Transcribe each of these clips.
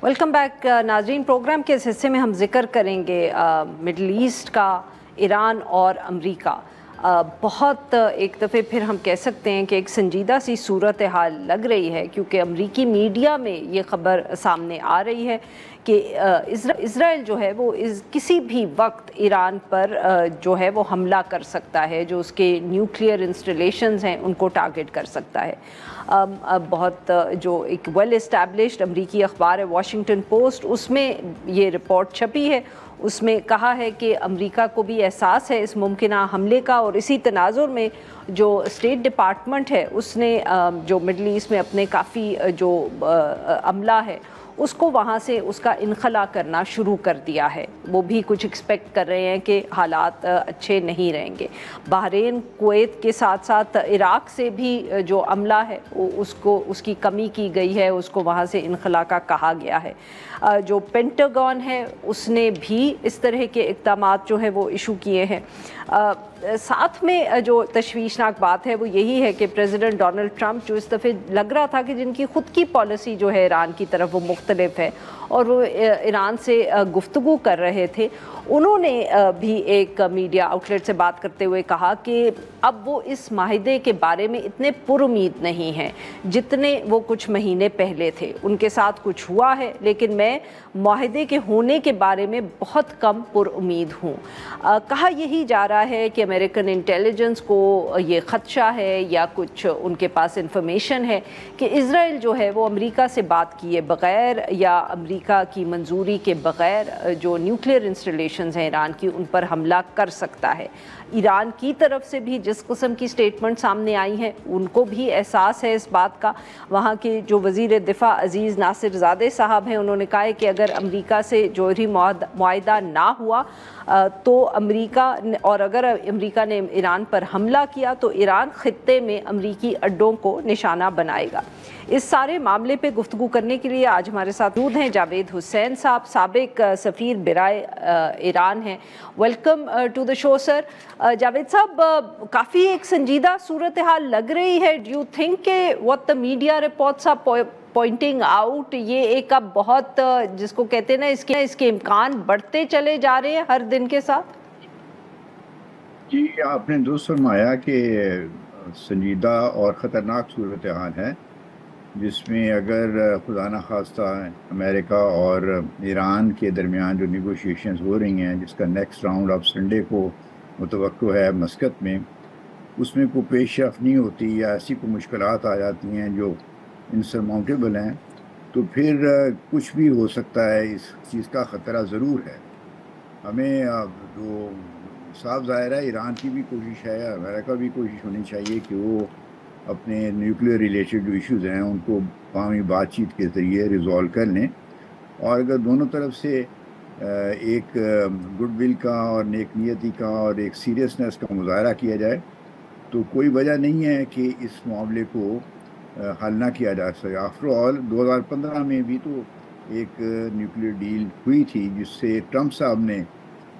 Welcome back नाज़रीन। Programme के इस हिस्से में हम जिक्र करेंगे मिडल ईस्ट का, ईरान और अमरीका। बहुत एक दफ़े फिर हम कह सकते हैं कि एक संजीदा सी सूरत हाल लग रही है, क्योंकि अमरीकी मीडिया में ये ख़बर सामने आ रही है कि इज़राइल जो है वो किसी भी वक्त ईरान पर जो है वो हमला कर सकता है, जो उसके न्यूक्लियर इंस्टॉलेशंस हैं उनको टारगेट कर सकता है। बहुत जो एक वेल इस्टेब्लिश्ड अमरीकी अखबार है वाशिंगटन पोस्ट, उसमें ये रिपोर्ट छपी है। उसमें कहा है कि अमेरिका को भी एहसास है इस मुमकिना हमले का, और इसी तनाजुर में जो स्टेट डिपार्टमेंट है उसने जो मिडल ईस्ट में अपने काफ़ी जो अमला है उसको वहाँ से उसका इनखला करना शुरू कर दिया है। वो भी कुछ एक्सपेक्ट कर रहे हैं कि हालात अच्छे नहीं रहेंगे। बहरीन, कुवैत के साथ साथ इराक़ से भी जो अमला है उसको उसकी कमी की गई है, उसको वहाँ से इनखला का कहा गया है। जो पेंटागन है उसने भी इस तरह के इक़दामात जो है वो इशू किए हैं। साथ में जो तशवीशनाक बात है वो यही है कि प्रेसिडेंट डोनाल्ड ट्रंप, जो इस दफ़े लग रहा था कि जिनकी ख़ुद की पॉलिसी जो है ईरान की तरफ वो मुख्तलिफ है और वो ईरान से गुफ्तगू कर रहे थे, उन्होंने भी एक मीडिया आउटलेट से बात करते हुए कहा कि अब वो इस माहिदे के बारे में इतने पुरुमीद नहीं हैं जितने वो कुछ महीने पहले थे। उनके साथ कुछ हुआ है लेकिन मैं माहिदे के होने के बारे में बहुत कम पुरुमीद हूँ। कहा यही जा रहा है कि अमेरिकन इंटेलिजेंस को ये ख़दशा है या कुछ उनके पास इंफॉर्मेशन है कि इज़राइल जो है वो अमेरिका से बात किए बग़ैर या अमेरिका की मंजूरी के बग़ैर जो न्यूक्लियर इंस्टॉलेशंस हैं ईरान की, उन पर हमला कर सकता है। ईरान की तरफ से भी जिस किस्म की स्टेटमेंट सामने आई हैं उनको भी एहसास है इस बात का। वहाँ के जो वज़ीर दिफ़ा अज़ीज़ नासिर ज़ादे साहब हैं, उन्होंने कहा है कि अगर अमेरिका से जौहरी मुआहदा ना हुआ तो अमेरिका और अगर अमेरिका ने ईरान पर हमला किया तो ईरान खित्ते में अमेरिकी अड्डों को निशाना बनाएगा। इस सारे मामले पे गुफ्तगू करने के लिए आज हमारे साथ मौजूद हैं जावेद हुसैन साहब, साबिक सफ़ीर बराए ईरान हैं। Welcome to the show sir. Javed sahab, काफ़ी एक संजीदा सूरत हाल लग रही है। डू यू थिंक के what the media reports are pointing out, ये एक अब बहुत जिसको कहते हैं ना इसके इम्कान बढ़ते चले जा रहे हैं हर दिन के साथ? जी, आपने दुरुस्त फरमाया कि संजीदा और ख़तरनाक सूरत हाल है, जिसमें अगर खुदा न खास्ता अमेरिका और ईरान के दरमियान जो नेगोशिएशंस हो रही हैं, जिसका नेक्स्ट राउंड अब संडे को मुतवक्को है मस्कत में, उसमें कोई पेशरफ नहीं होती या ऐसी कोई मुश्किलात आ जाती हैं जो इनसरमाउंटेबल हैं, तो फिर कुछ भी हो सकता है। इस चीज़ का ख़तरा ज़रूर है। हमें जो साफ ज़ाहिर है ईरान की भी कोशिश है, अमेरिका भी कोशिश होनी चाहिए कि वो अपने न्यूक्लियर रिलेटेड जो इश्यूज़ हैं उनको बाहमी बातचीत के ज़रिए रिज़ॉल्व कर लें, और अगर दोनों तरफ से एक गुडविल का और नेक नियति का और एक सीरियसनेस का मुज़ाहरा किया जाए तो कोई वजह नहीं है कि इस मामले को हल ना किया जा सके। आफ्टर ऑल 2015 में भी तो एक न्यूक्लियर डील हुई थी जिससे ट्रंप साहब ने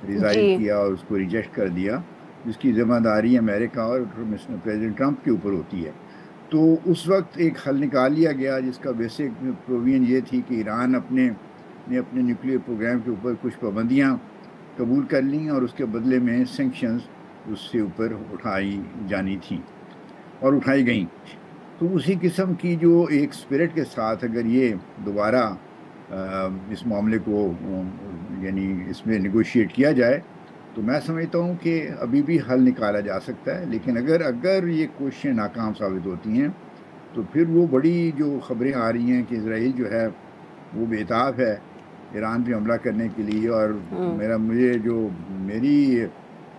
रिज़ाइन किया और उसको रिजेक्ट कर दिया, जिसकी ज़िम्मेदारी अमेरिका और प्रेसिडेंट ट्रंप के ऊपर होती है। तो उस वक्त एक हल निकाल लिया गया जिसका बेसिक प्रोविजन ये थी कि ईरान अपने न्यूक्लियर प्रोग्राम के ऊपर कुछ पाबंदियाँ कबूल कर लीं और उसके बदले में सैंक्शंस उससे ऊपर उठाई जानी थी और उठाई गई। तो उसी किस्म की जो एक स्पिरिट के साथ अगर ये दोबारा इस मामले को यानी इसमें नेगोशिएट किया जाए तो मैं समझता हूँ कि अभी भी हल निकाला जा सकता है। लेकिन अगर ये कोशिशें नाकाम साबित होती हैं तो फिर वो बड़ी जो ख़बरें आ रही हैं कि इजराइल जो है वो बेताब है ईरान पे हमला करने के लिए, और मेरी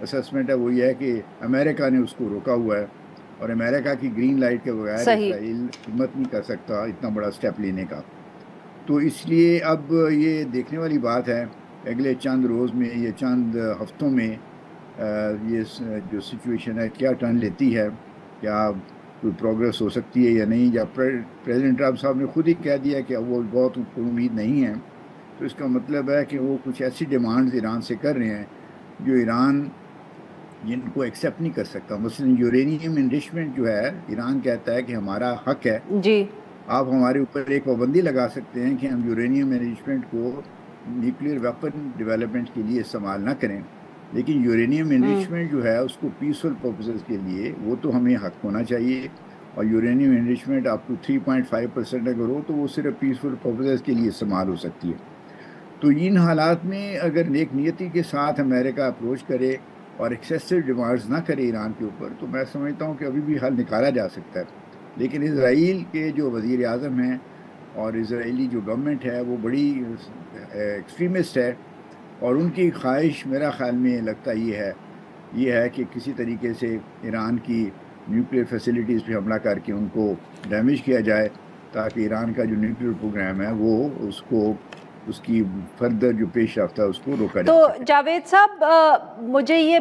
असेसमेंट है वो ये है कि अमेरिका ने उसको रोका हुआ है और अमेरिका की ग्रीन लाइट के बगैर इजराइल हिम्मत नहीं कर सकता इतना बड़ा स्टेप लेने का। तो इसलिए अब ये देखने वाली बात है अगले चंद रोज़ में, ये चंद हफ्तों में ये जो सिचुएशन है क्या टर्न लेती है, क्या कोई प्रोग्रेस हो सकती है या नहीं। या प्रेसिडेंट ट्रंप साहब ने खुद ही कह दिया कि वो बहुत उम्मीद नहीं है, तो इसका मतलब है कि वो कुछ ऐसी डिमांड्स ईरान से कर रहे हैं जो ईरान जिनको एक्सेप्ट नहीं कर सकता। मसलन यूरेनियम इनरिचमेंट जो है, ईरान कहता है कि हमारा हक है जी, آپ ہمارے اوپر ایک پابندی لگا سکتے ہیں کہ ہم یورینیم انریچمنٹ کو نیوکلیر ویپن ڈیولپمنٹ کے لیے استعمال نہ کریں، لیکن یورینیم انریچمنٹ جو ہے اس کو پیسفل پرپزز کے لیے وہ تو ہمیں حق ہونا چاہیے، اور یورینیم انریچمنٹ اپ ٹو 3.5% اگر ہو تو وہ صرف پیسفل پرپزز کے لیے استعمال ہو سکتی ہے۔ تو ان حالات میں اگر نیک نیتی کے ساتھ امریکہ اپروچ کرے اور ایکسیسو ڈیمانڈز نہ کرے ایران کے اوپر، تو میں سمجھتا ہوں کہ ابھی بھی حل نکالا جا سکتا ہے۔ لیکن اسرائیل کے جو وزیر اعظم ہیں اور اسرائیلی جو گورنمنٹ ہے وہ بڑی ایکسٹریمسٹ ہے، اور ان کی خواہش میرا خیال میں لگتا یہ ہے کہ کسی طریقے سے ایران کی نیوکلیر فیسلٹیز پہ حملہ کر کے ان کو ڈیمیج کیا جائے، تاکہ ایران کا جو نیوکلیر پروگرام ہے وہ اس کی فردر جو پیش رفت ہے اس کو روکا جا سکے۔ تو جاوید صاحب، مجھے یہ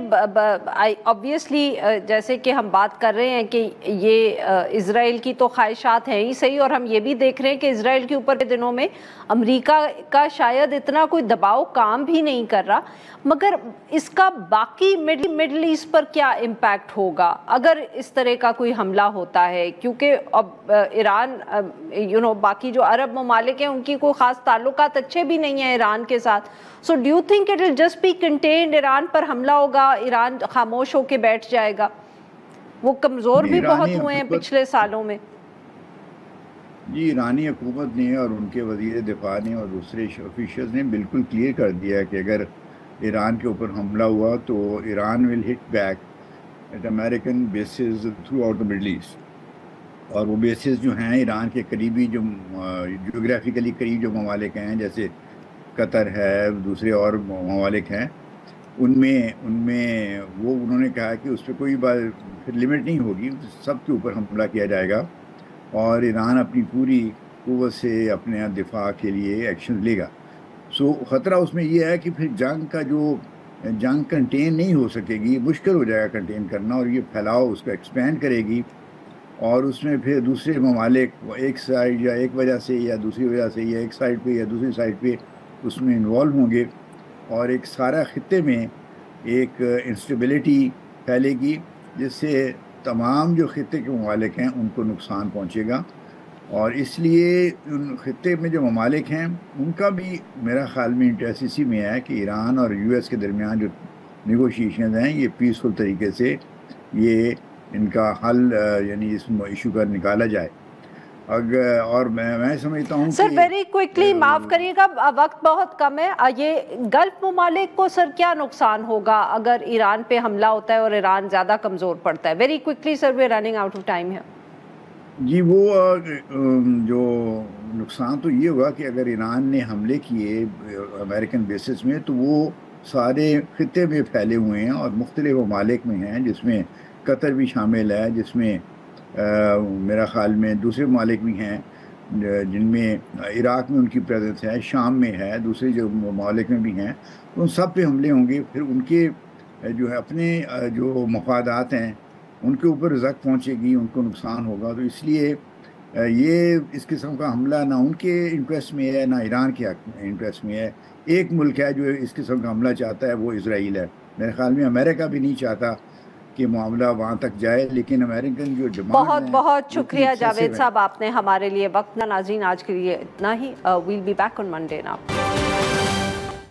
obviously جیسے کہ ہم بات کر رہے ہیں کہ یہ اسرائیل کی تو خواہشات ہیں ہی صحیح، اور ہم یہ بھی دیکھ رہے ہیں کہ اسرائیل کے اوپر کے دنوں میں امریکہ کا شاید اتنا کوئی دباؤ کام بھی نہیں کر رہا، مگر اس کا باقی مڈل ایسٹ پر کیا امپیکٹ ہوگا اگر اس طرح کا کوئی حملہ ہوتا ہے؟ کیونکہ اب ایران باقی جو عرب ممالک ہیں ان کی کوئی خاص تعلقات اچھے بھی نہیں ہیں ایران کے ساتھ، so do you think it will just be contained, Iran پر حملہ ہوگا، ایران خاموش ہو کے بیٹھ جائے گا؟ وہ کمزور بھی بہت ہوئے ہیں پچھلے سالوں میں۔ جی، ایرانی حکومت نے اور ان کے وزیر دفاع نے اور دوسرے آفیشلز نے بالکل کلیئر کر دیا کہ اگر ایران کے اوپر حملہ ہوا تو Iran will hit back at American bases throughout the middle east, اور وہ بیسز جو ہیں ایران کے قریبی جو جیوگرافیکلی قریب جو ممالک ہیں جیسے قطر ہے، دوسرے اور ممالک ہیں، ان میں وہ انہوں نے کہا کہ اس پہ کوئی پھر لمٹ نہیں ہوگی، سب کے اوپر حملہ کیا جائے گا، اور ایران اپنی پوری قوت سے اپنے دفاع کے لیے ایکشن لے گا۔ سو خطرہ اس میں یہ ہے کہ پھر جنگ کنٹین نہیں ہو سکے گی، مشکل ہو جائے گا کنٹین کرنا، اور یہ پھیلاؤ اس کا ایکسپینڈ کرے گی، اور اس میں پھر دوسرے ممالک ایک سائڈ یا ایک وجہ سے یا دوسری وجہ سے یا ایک سائڈ پہ یا دوسری سائڈ پہ اس میں انوالو ہوں گے، اور ایک سارا خطے میں ایک انسٹیبلٹی پھیلے گی، جس سے تمام جو خطے کے ممالک ہیں ان کو نقصان پہنچے گا۔ اور اس لیے ان خطے میں جو ممالک ہیں ان کا بھی میرا خیال میں انٹرسٹ اسی میں ہے کہ ایران اور یو ایس کے درمیان جو نیگوشیشنز ہیں یہ پیسفل طریقے سے یہ ان کا حل یعنی اس ایشو کا نکالا جائے۔ اور میں سمجھتا ہوں سر ویری کوئکلی، معاف کریے گا وقت بہت کم ہے، یہ گلف ممالک کو سر کیا نقصان ہوگا اگر ایران پہ حملہ ہوتا ہے اور ایران زیادہ کمزور پڑتا ہے؟ Very quickly sir, we are running out of time ہے۔ جی، وہ جو نقصان تو یہ ہوگا کہ اگر ایران نے حملے کیے امریکن بیسز میں تو وہ سارے خطے میں پھیلے ہوئے ہیں اور مختلف ممالک میں ہیں، جس میں قطر بھی شامل ہے، جس میں میرا خیال میں دوسرے ممالک بھی ہیں جن میں عراق میں ان کی پریزنس ہے، شام میں ہے، دوسرے جو ممالک میں بھی ہیں، ان سب پہ حملے ہوں گے، پھر ان کے جو ہے اپنے جو مفادات ہیں ان کے اوپر زخم پہنچے گی، ان کو نقصان ہوگا۔ تو اس لیے یہ اس قسم کا حملہ نہ ان کے انٹرسٹ میں ہے نہ ایران کے انٹرسٹ میں ہے۔ ایک ملک ہے جو اس قسم کا حملہ چاہتا ہے، وہ اسرائیل ہے۔ میرے خیال میں امریکہ بھی نہیں چاہتا کہ معاملہ وہاں تک جائے، لیکن امریکن جو ڈیمانڈ بہت شکریہ جاوید صاحب، آپ نے ہمارے لیے وقت۔ ناظرین آج کے لیے اتنا ہی، we'll be back on Monday نا۔